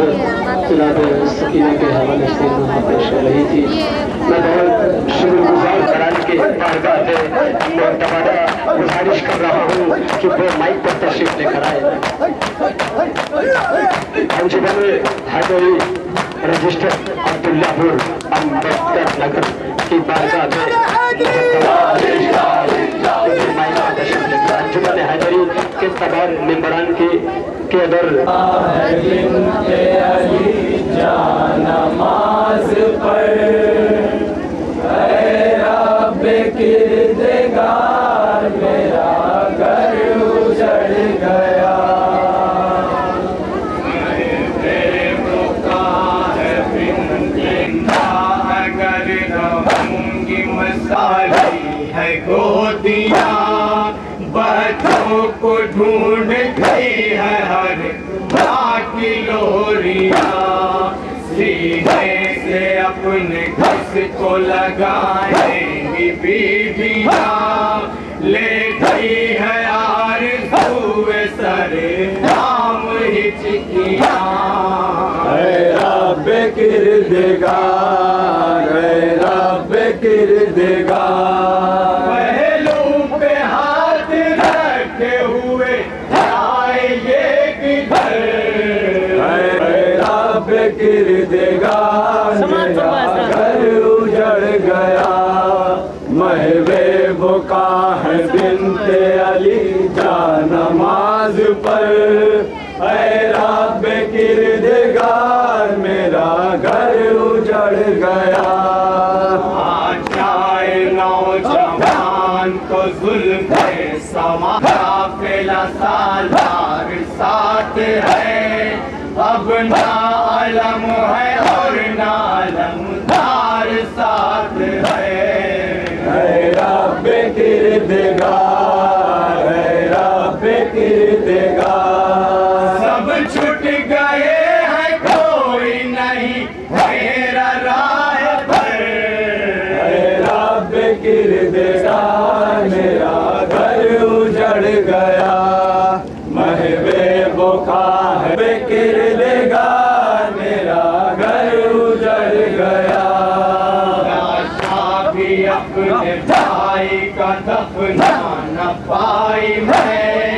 जनाब सकीना के हवाले से वहाँ पेश कर रही थी। मैं बहुत शुक्रगुजार करान के बारगाह में दोबारा गुजारिश कर रहा हूँ कि वो माइक पर तशरीफ लेकर आए। अंजुमन हैदरी रजिस्टर अब्दुल्लापुर अम्बेडकर नगर की बारगाह में अंजुमन हैदरी के तमाम मेंबरान के अदर नमाज पढ़ किरदगार मेरा घर उजड़ गया। मेरे मौका है बिंदा अगर रहूंगी मसाली है गोदियाँ बच्चों को ढूंढ गई है हर माँ की लोरियाँ सीने से अपने घस को लगाएंगी बीबियाँ ले गई है आरज़ूए सरे नाम हिचकियाँ। रब किरदगार रब किरदगार पहलू पे हाथ रखे हुए आएंगे किधर रब किरदगार मेरा घर उजड़ गया। महवे बुका है बिनते अली जा नमाज पर रब किरदगार मेरा घर उजड़ गया। जाए नौजवान को जुल्म समा काफिला सालार साथ है अब ना अलम है और ना अलमदार साथ है। रब किरदगार रब किरदगार सब छूट गए हैं कोई नहीं मेरा राह पर रब किरदगार मेरा घर उजड़ गया। महवे बुका है किरदगार मेरा घर उजड़ गया। भी अपने भाई का दफना न पाई मैं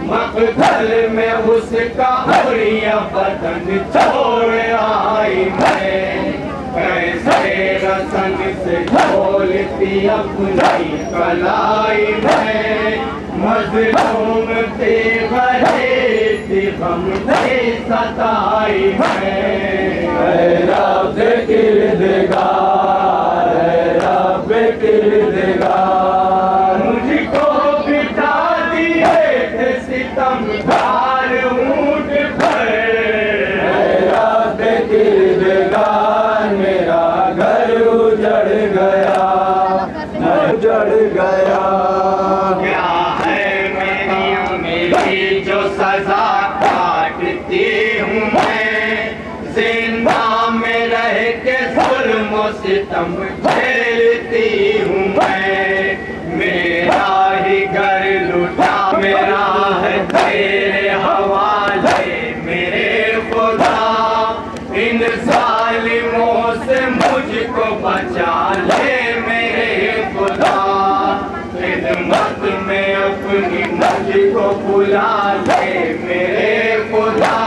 मक़तल में उसका हुर्रिया बदन छोड़ आई मैं कैसे रसन से खोलती अपनी कलाई मैं मज़लूम थे भरे गम से सताई मैं। रब किरदगार रब किरदगार मुझको बिठा दिए थे सितमगार ऊंट पर रब किरदगार मेरा घर उजड़ गया उजड़ गया। क्या है मेरी जो सजा काटती हूँ मैं जिंदा में रह के जुल्म सितम झेलती हूँ मैं। मेरा ही घर लुटा मेरा है तेरे हवाले मेरे खुदा इन जालिमों से मुझको बचा ले मेरे खुदा खिदमत में अपनी मुझको बुला ले मेरे खुदा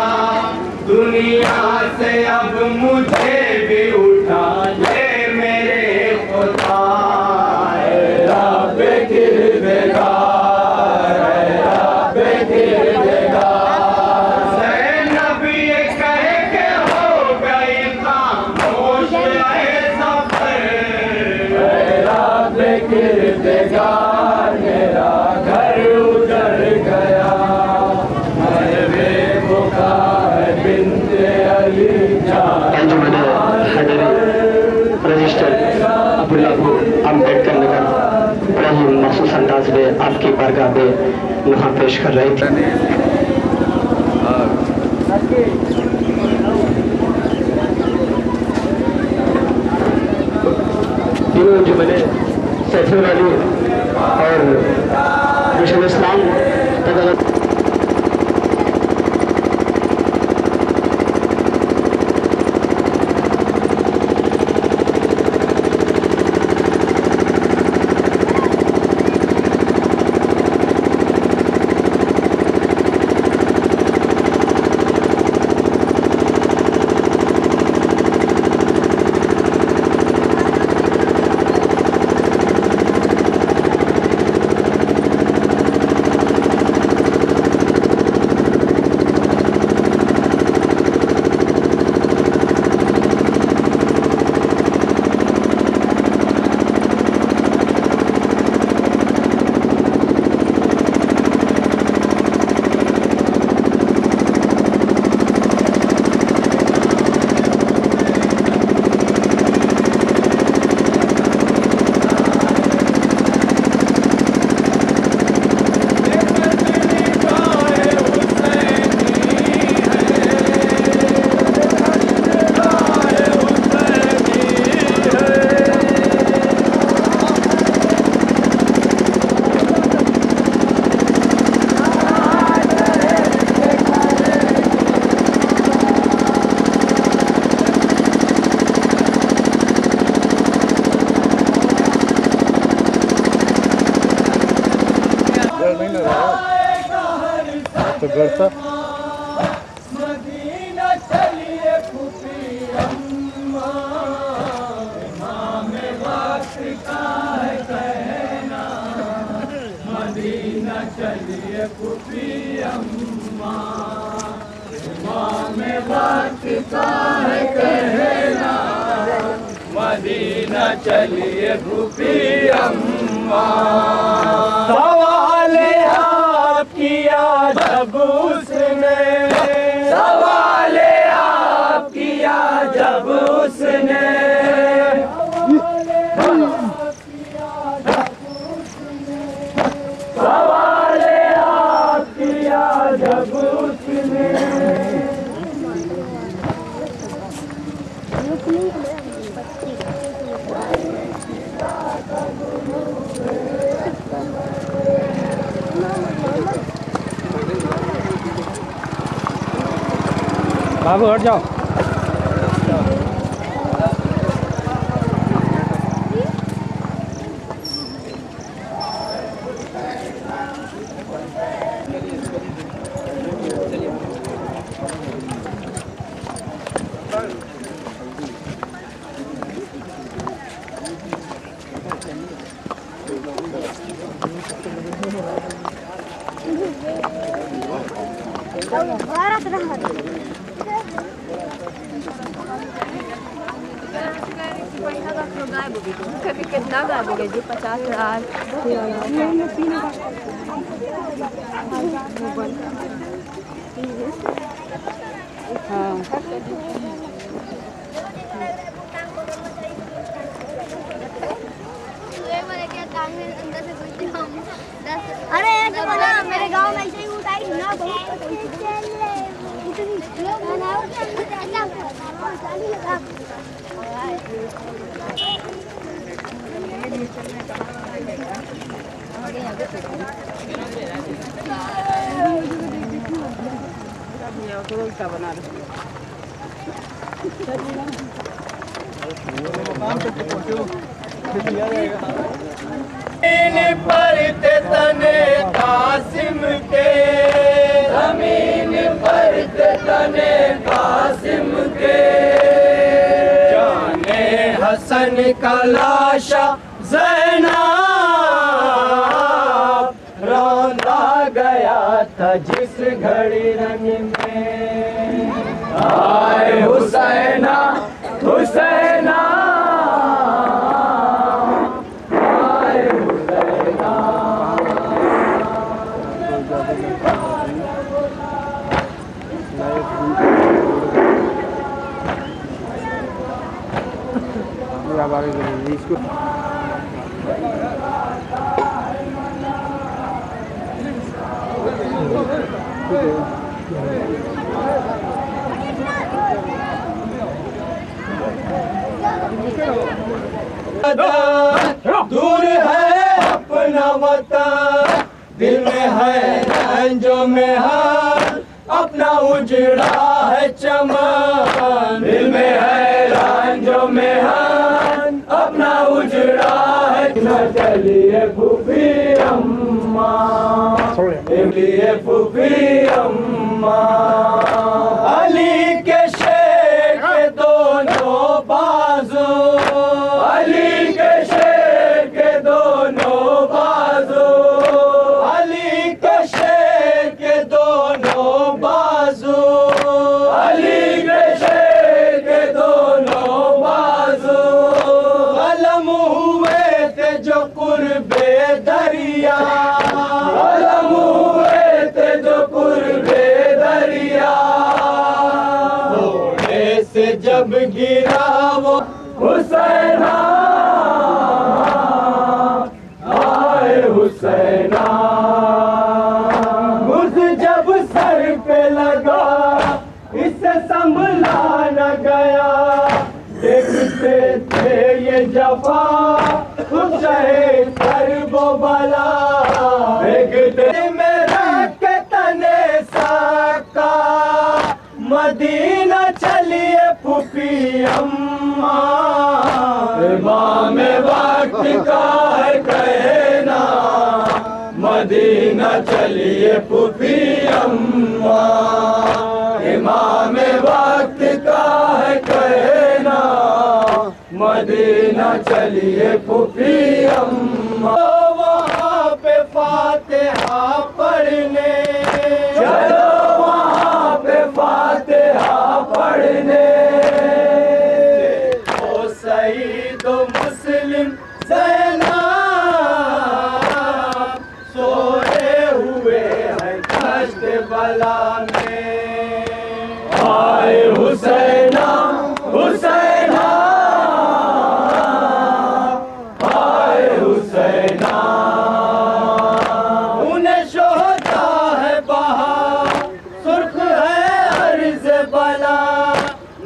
दुनिया से अब मुझे भी उठा ले मेरे खुदा। रब किरदगार रब किरदगार ज़ैनब ये कह के हो गई खामोश सफर रब किरदगार मेरा घर उजड़ गया। अंजुमन हैदरी रजिस्टर अब्दुल्लापुर अम्बेडकर नगर बड़ा ही मखसूस अंदाज में आपकी बारगाह में वहाँ पेश कर रहे थे। तीनों अंजुमन सैफुल अली और मिशन इस्लाम तो बढ़ता मदीना चलिए फूफी अम्मा, इमाम वक्त का है कहना। मदीना चलिए फूफी अम्मा, इमाम वक्त का है कहना। मदीना चलिए फूफी अम्मा। सवाल आप किया जब उसने, सवाल आप किया जब उसने, सवाल आप किया जब उसने। बाबू हट जाओ। कभी कितना गाएंगे जी 50,000। अरे मेरे गांव में ऐसे ही उठाई ना बहुत पर तने कासिम के, जमीन पर तने कासिम के। जाने हसन का लाशा ज़ैनब रौंदा गया था जिस घड़ी रंग में। आए हुसैना हुसैना, इसको दूर है अपना वतन, दिल में है रंजो में है अपना उजड़ा है चमन। दिल में है रंजो में है अपना उजड़ा है। न चलिए फूफी अम्मा, चलिए फूफी अम्मा। अली के शेर के दोनों बाजू, अली के शेर के दोनों बाजू, अली के शेर के दोनों बाजू, अली के शेर के दोनों बाजू। अलम हुए थे जो कुर्बे दरिया, अलम हुए थे जो कुर्बे दरिया। घोड़े से जब गिरा वो हुसैना, आए हुसैना। मुझ जब सर पे लगा इसे संभला न गया। देखते थे ये जफा हुसैन कर वो बला। देखते में रख के तने साका, मदीना चलिए फूफी अम्मा। इमाम वक्त का है कहना, मदीना चलिए फूफी अम्मा, इमाम वक्त का है कहना, मदीना चलिए फूफी अम्मा। वहाँ पे फातिहा पढ़ने, चलो वहाँ पे फातिहा पढ़ने, ओ शहीद मुस्लिम ज़ैनब सोए हुए हैं कष्ट बला में। आए हुसैना हुसैना, आए हुसैना, उन्हें शोहदा है बहा, सुर्ख है अर्ज़ बला,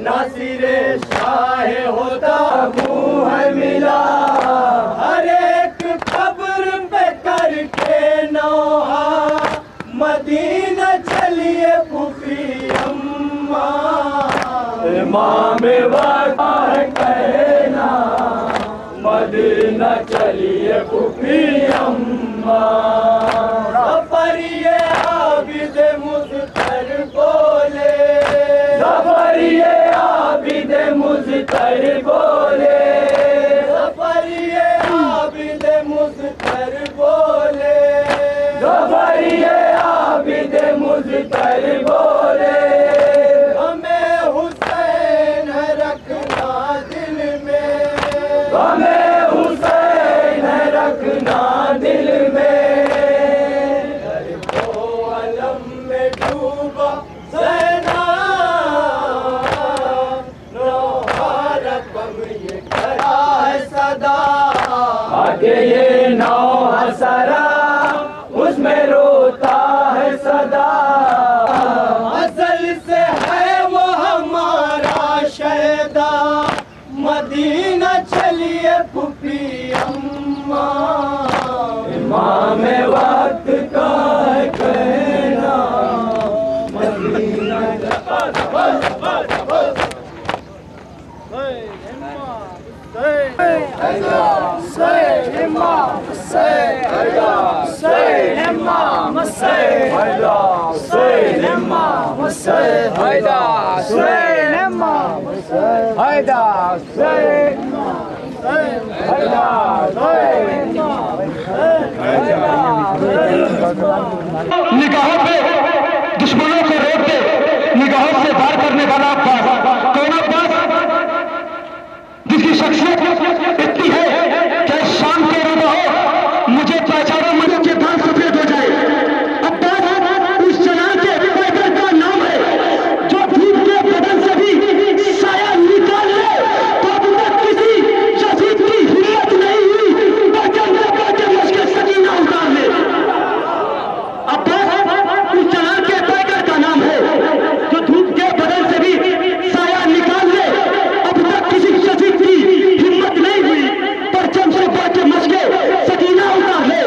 नासिरे शाह होता मुँह है मिला, हर एक कब्र पे करके नौहा, मदीना चलिए फूफी अम्मा, इमाम वक्त है कहना, मदीना चलिए फूफी अम्मा। सफरिए आबिद मुज़्तर बोले, सफरिए आबिद मुज़्तर बोले, सफरिए आबिद मुज़्तर बोले, सफरिए आबिद मुज़्तर बोले, हमें हुसैन रखना दिल में, हमें हुसैन रखना दिल में, दर्दो अलम में डूबा ज़ैनब, नौहा रकम ये करा है सदा, आगे ये नौहा सरा उसमें रोता है सदा, असल से है वो हमारा शहदा, मदीना चलिए फूफी अम्मा, इमाम वक्त का है कहना, मदीना निगाहों पे दुश्मनों को रोक दे, निगाहों से वार करने वाला अब्बास, कौन अब्बास जिसकी शख्सियत इतनी है कि शाम के रोज़ हो मुझे पहचानो, मुझे के दांत सफेद हो जाए। अब्बास उस जलाल के पैदल का नाम है जो धूप के बदन से भी साया निकाल ले, तो अब तक किसी शहीद की हिम्मत नहीं हुई बचन के मुश्किल सकीना उतार ले। अब्बास उस जलाल के पैदल का नाम है जो धूप के बदन से भी साया निकाल ले, अब तक किसी शहीद की हिम्मत नहीं हुई परचम से बढ़ के मशके सकीना उतार ले,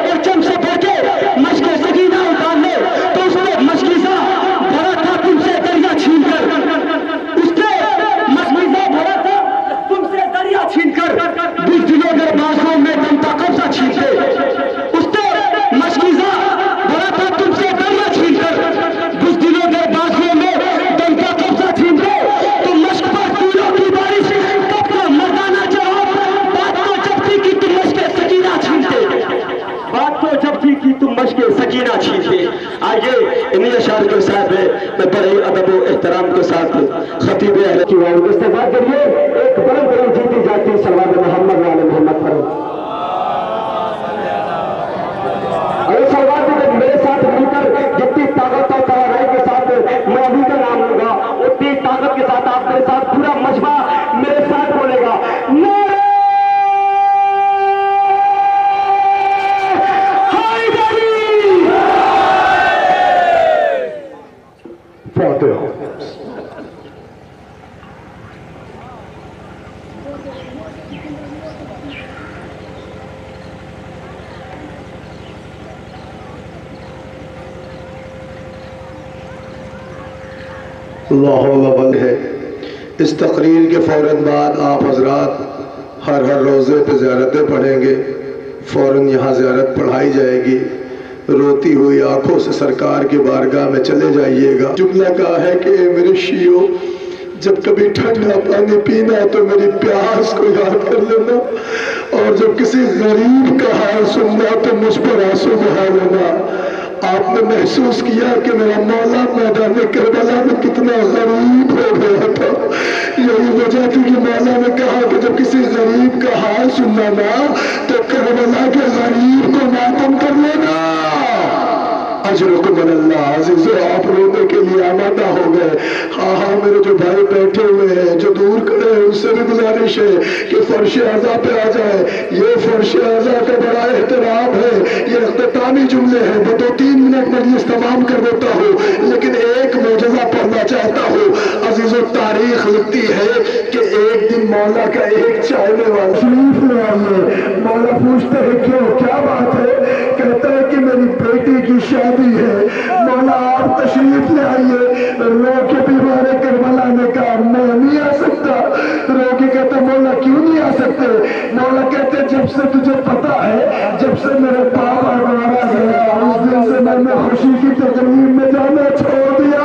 परचम से बढ़ के मशके सकीना उतार ले। तो उसने मशकीज़ा भरा था तुमसे दरिया छीन कर, उसने मशकीज़ा भरा था तुमसे दरिया छीन कर, बुज़दिलों के बाजुओं में दम का कब्जा छीन के, उसने मशकीज़ा भरा था तुमसे दरिया छीन कर, बुज़दिलों के बाजुओं में दम का कब्जा छीन के, तुम मश्क पर तीरों की बारिश कब का मर्दाना जवाब, बात तो जब थी कि तुम मश्के सकीना छीनते, बात तो जब थी कि तुम मश्के सकीना छीनते। आइए इन्हीं अशार के साथ मैं बड़े अदब व एहतराम के साथ खतीब अहले की वाव से बात करिए, एक बड़े बड़ी जीती जाती सलवात मोहम्मद वाले मोहम्मद पर। अरे सलवात मेरे साथ मिलकर जितनी ताकत और तवानाई के साथ मैं अभी का नाम लूंगा, उतनी ताकत के साथ आप मेरे साथ पूरा मजमा मेरे साथ बोलेगा, नारे हैदरी फातिहा। अल्लाह है। इस तकरीर के फ़ौरन बाद आप हजरात हर रोज़े पे ज़ियारतें पढ़ेंगे, फ़ौरन यहाँ ज़ियारत पढ़ाई जाएगी। रोती हुई आंखों से सरकार के बारगाह में चले जाइएगा। जुमला कहा है कि ए मेरे शियो, जब कभी ठंडा पानी पीना तो मेरी प्यास को याद कर लेना, और जब किसी गरीब का हाल सुनना तो मुझ पर आंसू बहा लेना। आपने महसूस किया कि मेरा मौला मैदान करबला में कितना गरीब हो गया था। यही वजह थी कि मौला ने कहा कि जब किसी गरीब का हाल सुनना ना तो करबला के गरीब को मातम कर लेना। अजरुकुम अल्लाह। अज़ीज़ो, आप रोने के लिए आमादा हो गए। हाँ हाँ, मेरे जो भाई बैठे हुए हैं, जो दूर खड़े हैं, उनसे भी गुजारिश है कि फर्श आज़ा पे आ जाए। ये फर्श आज़ा का बड़ा एहतराम है। ये इख्तितामी जुमले हैं। मैं 2-3 मिनट मजलिस तमाम कर देता हूँ, लेकिन एक मौजज़ा पढ़ना चाहता हूँ। अज़ीज़ो, तारीख लिखती है कि एक दिन मौला का एक चाहने वाला शरीफ ले आइए। मौला पूछते हैं क्यों, क्या बात है? कहता है कि मेरी बेटी की शादी है। मौला आप तशरीफ ले आइए। रो के बीमार करबला ने कहा मैं नहीं आ सकता। रो के कहते मौला क्यों नहीं आ सकते? मौला कहते जब से तुझे पता है, जब से मेरे पापा मारा गया, उस दिन से मैंने खुशी की तकलीफ में जाना छोड़ दिया।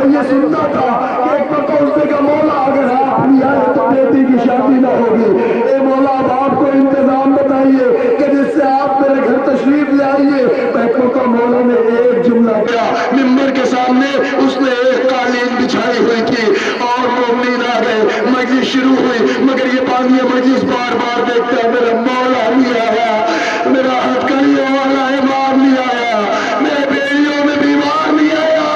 ये सुनता था कि एक बार तो उसने कहा मौला अगर आप नहीं आए तो बेटी की शादी ना होगी। ए मौला, अब आपको इंतजाम बताइए कि जिससे आप मेरे घर तशरीफ ले आइए। बैठो का मौला ने एक जुमला किया। मिंबर के सामने उसने एक कालीन बिछाई हुई थी और मोमिन आ गए। मजलिस शुरू हुई, मगर ये पानी मजलिस बार बार देखता है मेरा मौला नहीं आया, मेरा हथकड़ियों वाला इमाम नहीं आया, मेरे बेड़ियों में बीमार नहीं आया।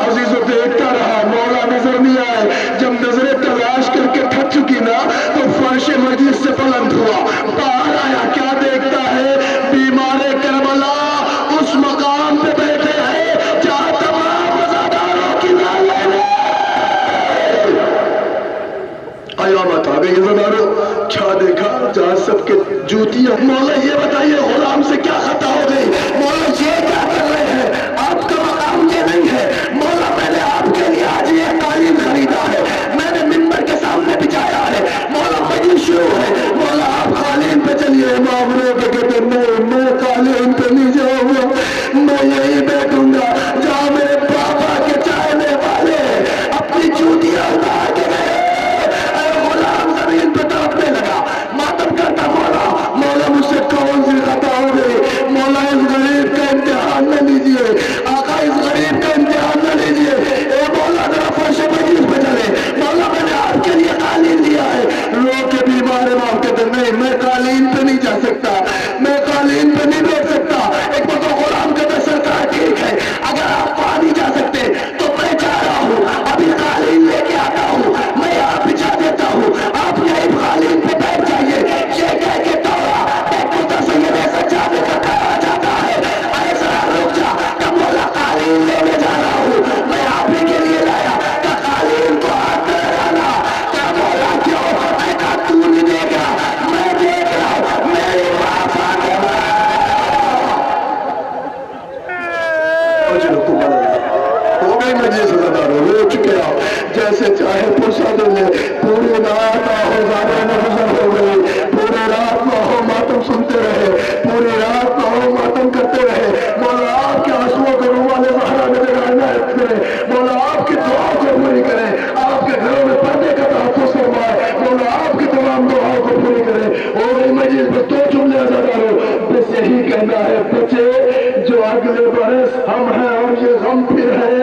अजीजों, देखता रहा, मौला नजर नहीं आए। जब नजरें तलाश करके थक चुकी ना तो फर्श मजलिस से बुलंद हुआ, बाहर आया। क्या देखता है? बीमार करबला उस मकाम पे बैठे हैं जहां तमाम मज़ादारों की कयामत आ गई। मज़ादारों, क्या देखा? जहां सबके जूतियां। मौला ये बताइए गुलाम से क्या खता हो गई? मौला ये क्या कर रहे हैं? आपका मकाम ये नहीं है। मौला, मैंने आपके लिए आज ये कालीन खरीदा है, मैंने मिंबर के सामने बिछाया है। मौला, मजलिस शुरू है। मौला, आप कालीन पे चलिए। मामले के कहते नहीं, मैं कालीन पे नहीं जाऊंगा, मैं यही बैठूंगा जहां मेरे पापा के चाहने वाले अपनी जूतियां उतार के गए। गुलाम जमीन पे तड़पने लगा, मातम करता मौला, मौला मुझसे कौन सी खता हो गई? मौला, इस गरीब का इम्तिहान न लीजिए। आका, इस गरीब का इम्तिहान न लीजिए। ए मौला, जरा फर्श मजलिस पे चले। मौला, मैंने आपके लिए कालीन दिया है। लोग के बीमार इमाम कहते नहीं, मैं कालीन पे नहीं जा सकता, मैं कालीन पे नहीं बैठ सकता। एक बार तो गुलाम कहते सरकार ठीक है, अगर आप वहां नहीं जा सकते तो मैं जा रहा हूँ, अभी कालीन लेके आता हूँ, मैं यहाँ बिछा देता हूँ, आप यही कालीन पे बैठ जाइए। ये कह के दौड़ा सैयद सज्जाद का कहा जाता है, ऐसा रुक जा, कब मौला कालीन लेने जा रहा हूँ, मैं आप ही के लिए लाया। का कालीन को हाथ में डाला। क्या मौला क्यों? ऐसा तू नहीं देगा, मैं देख रहा हूँ, मेरी माफ आ गया। हो गई मजलिस, रो चुके हो, जैसे चाहे पुरसा दे ले। पूरी रात आहो ज़ादा नजर हो गई, पूरी रात आहो मातम सुनते रहे, पूरी रात आहो मातम करते रहे। मौला, आपके आंसुओं को रुमाले ज़हरा में जगह करें। मौला, आपकी दुआओं को पूरी करें, आपके घरों में पर्दे का तहफ़्फ़ुज़ फरमाए। मौला, आपकी तमाम दुआओं को पूरी करें। हो गई मजलिस में 2 जुमले अदा करो, बस यही कहना है बच्चे, जो अगले बरस हम हैं और ये गम फिर है,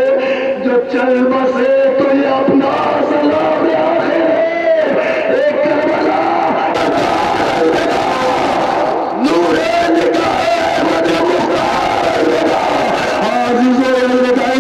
जो चल बसे तो ये अपना सलाम आखिर है। एक करबला नूरे निगाहे मदे मुख्तार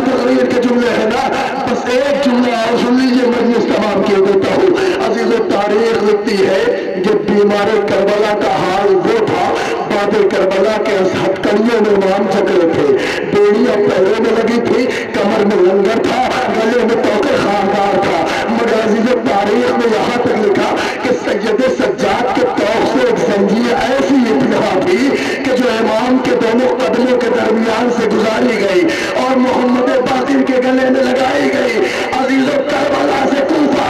तकरीर के जुमले हैं ना, बस एक जुमला और सुन लीजिए, मजलिस तमाम किए देता हूँ। अजीज़ो, तारीख लिखती है कि बीमार करबला का हाल वो था, बाबे करबला के हथकड़ियों में नाम चक्र थे, बेड़ियां पैरों में लगी थी, कमर में लंगर था, गले में तोके खानदार था। मगर अजीज़ो, तारीख में यहाँ तक लिखा कि सैयद सज्जाद के तौर से एक जंजीर ऐसी इब्तिदा थी कि जो इमाम के दोनों कदमों के दरमियान से गुजारी गई और मोहम्मद बाकिर के गले में लगाई गई। अजीज़ो, करबला से कूफा,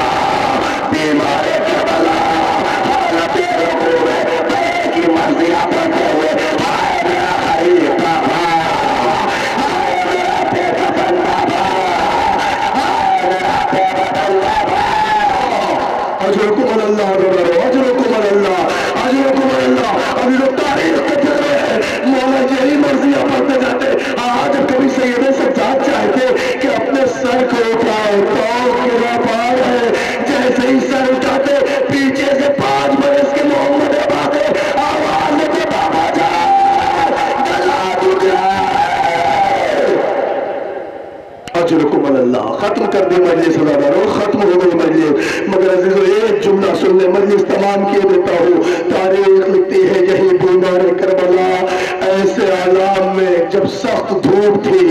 बीमार करबला, हालत की मर्जियां करते हुए, हाय मेरा खलीफा अजरकुम अल्लाह। खत्म कर दी मजलिस, खत्म हो गई मजलिस। मगर अजीजों एक जुमला सुन ले, मजलिस तमाम किए देता हूँ। तारीख लिखती है यही बीमार करबला ऐसे आलाम में जब सख्त धूप थी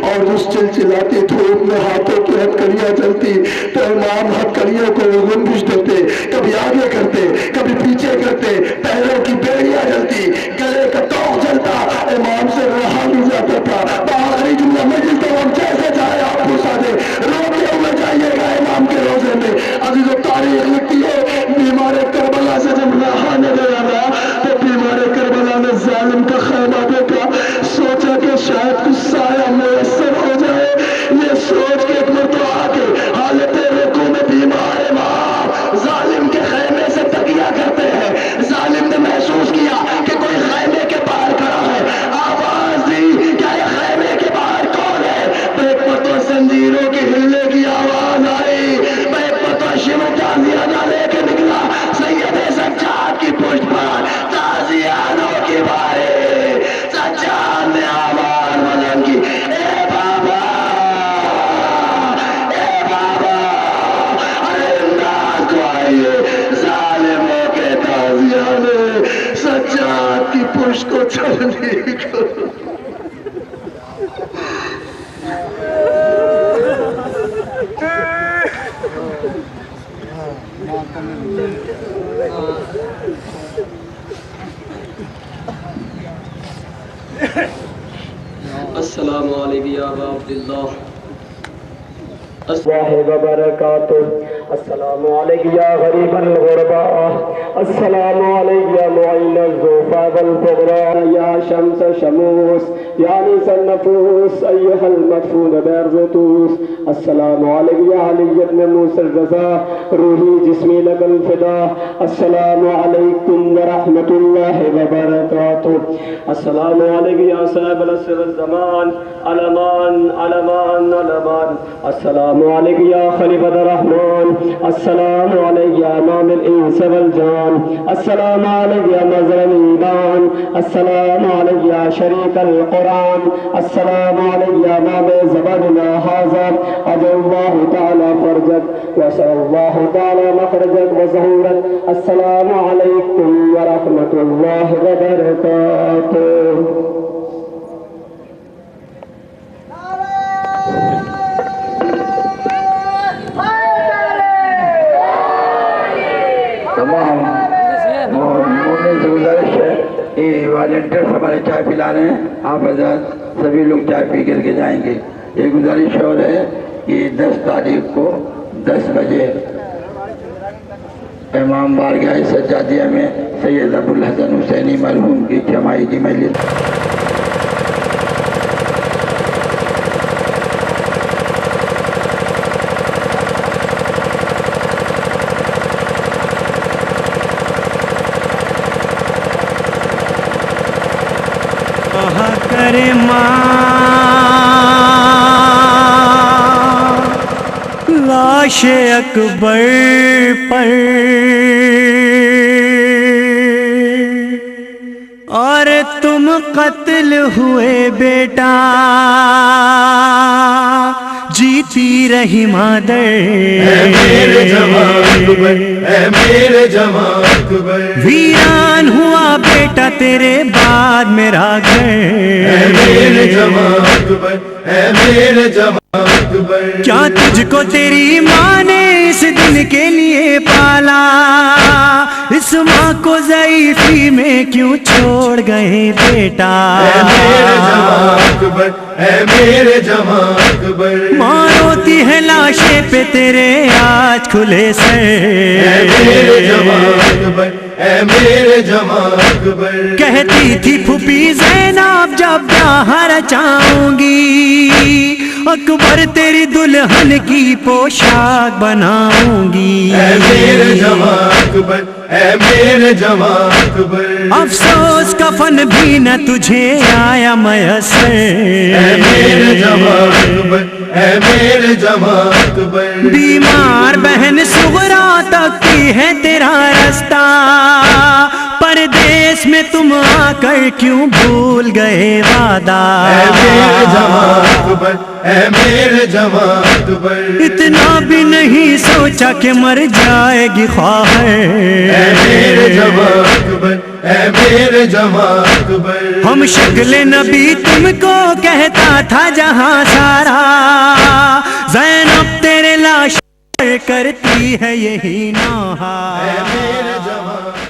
और उस चिलचिलाती धूप में हाथों की हथकड़ियां चलती तो इमाम हथकड़ियों को गुंजिश देते, कभी आगे करते कभी पीछे करते, पैरों की बेड़ियां जलती, गले का तौक जलता, इमाम से रहा नहीं जाता था। आखिरी जुमला मजलिस तमाम जैसे चाहे आप पूछा दे, रोते हुए जाइएगा इमाम के रोजे में। अजीजों तारीख लिखती है बीमार करबला से जब रहा नजर आया तो बीमार करबला ने जालिम का खैमा देखा, सोचा कि शायद कुछ साया मुयस्सर हो जाए। ये सोच के एक मरतबा आके हालत रुकू में बीमार इमाम जालिम के खैमे से तकिया करते हैं। जालिम ने महसूस किया कि कोई खैमे के बाहर खड़ा है, आवाज दी क्या ये खैमे के बाहर कौन है? तो एक मरतबा जंजीरों के हिलने की आवाज आई, एक मरतबा शिव ताजियाना लेके निकला सैयद सज्जाद की पुष्ट पर ताजियानों के बारे। सज्जाद ने आवाज बुलंद की, ए बाबा, ए बाबा, अरे इमदाद को आइए, जालिमों के ताजियाने सज्जाद की पुष्ट को चलने करो। अस्सलामु अलैकुम या अबा अब्दुल्लाह अस्सलामु अलैकुम या गरीबल गुरबा, अस्सलामु अलैकुम या मुइनल ज़ुफ़ा वल फ़ुक़रा, या शम्स शमूस या निसन नफूस अय्युहल मदफून बर्ज़तूस, अस्सलामु अलैकुम या अली इब्न मूसा रज़ा रूही जिस्मी लगल फ़िदा, अस्सलामु अलैकुम व रहमतुल्लाहि व बरकातुहू, अस्सलामु अलैकुम या साहिबल असर वल ज़मान अलमान अलमान अलमान, अस्सलामु अलैकुम या खलीफतुर रहमान, अस्सलामु अलैकुम या इमामुल इंस वल जान, अस्सलामु अलैकुम या नज़रुल ईमान, अस्सलामु अलैकुम या शरीकल कुरान, अस्सलामु अलैकुम या इमाम ज़मानिना हाज़ा, अजल्लाहु तआला फरजक व सल्लल्लाहु तआला मखरजक व ज़हूरक, अस्सलामु अलैकुम व रहमतुल्लाहि व बरकातुहू। तमाम मोहम्मद से गुजारिश है, ये वॉलंटियर्स हमारे चाय पिला रहे हैं, आप हज़रात सभी लोग चाय पी करके जाएंगे। ये गुजारिश और है कि 10 तारीख को 10 बजे इमाम बारगाह सज्जादिया में सैयद अबुल हसन हुसैनी मरहूम की जमाई की मजलिस। करे लाश अकबर पर और तुम कत्ल हुए बेटा, जीती रही मादर, मेरे जवान अकबर, मेरे जवान अकबर, वीरान हुआ बेटा तेरे बाद मेरा घर, मेरे जवान अकबर, मेरे जवान अकबर। क्या तुझको तेरी माँ ने इस दिन के लिए पाला, इस माँ को ज़ईफ़ी में क्यों छोड़ गए बेटा, मेरे जवान अकबर, मेरे जवान अकबर। माँ रोती है लाशे पे तेरे आज खुले सर, मेरे जवान अकबर, मेरे जवान अकबर। कहती थी फूफी ज़ैनब जब ब्याह रचाऊंगी, अकबर तेरी दुल्हन की पोशाक बनाऊंगी, मेरे जवान अकबर, मेरे जवान अकबर। अफसोस कफन भी न तुझे आया मयसर, मेरे जवान अकबर, मेरे जवान अकबर। बीमार बहन सुगरा तक की है तेरा रास्ता, परदेश में तुम आकर क्यों भूल गए वादा। ऐ मेरे जवां अकबर, ऐ मेरे जवां अकबर, इतना भी नहीं सोचा कि मर जाएगी ख्वाहिश। ऐ मेरे जवां अकबर, ऐ मेरे जवां अकबर। हम शक्ल नबी तुमको कहता था जहां सारा, ज़ैनब तेरे लाश करती है यही नौहा। ऐ मेरे जवां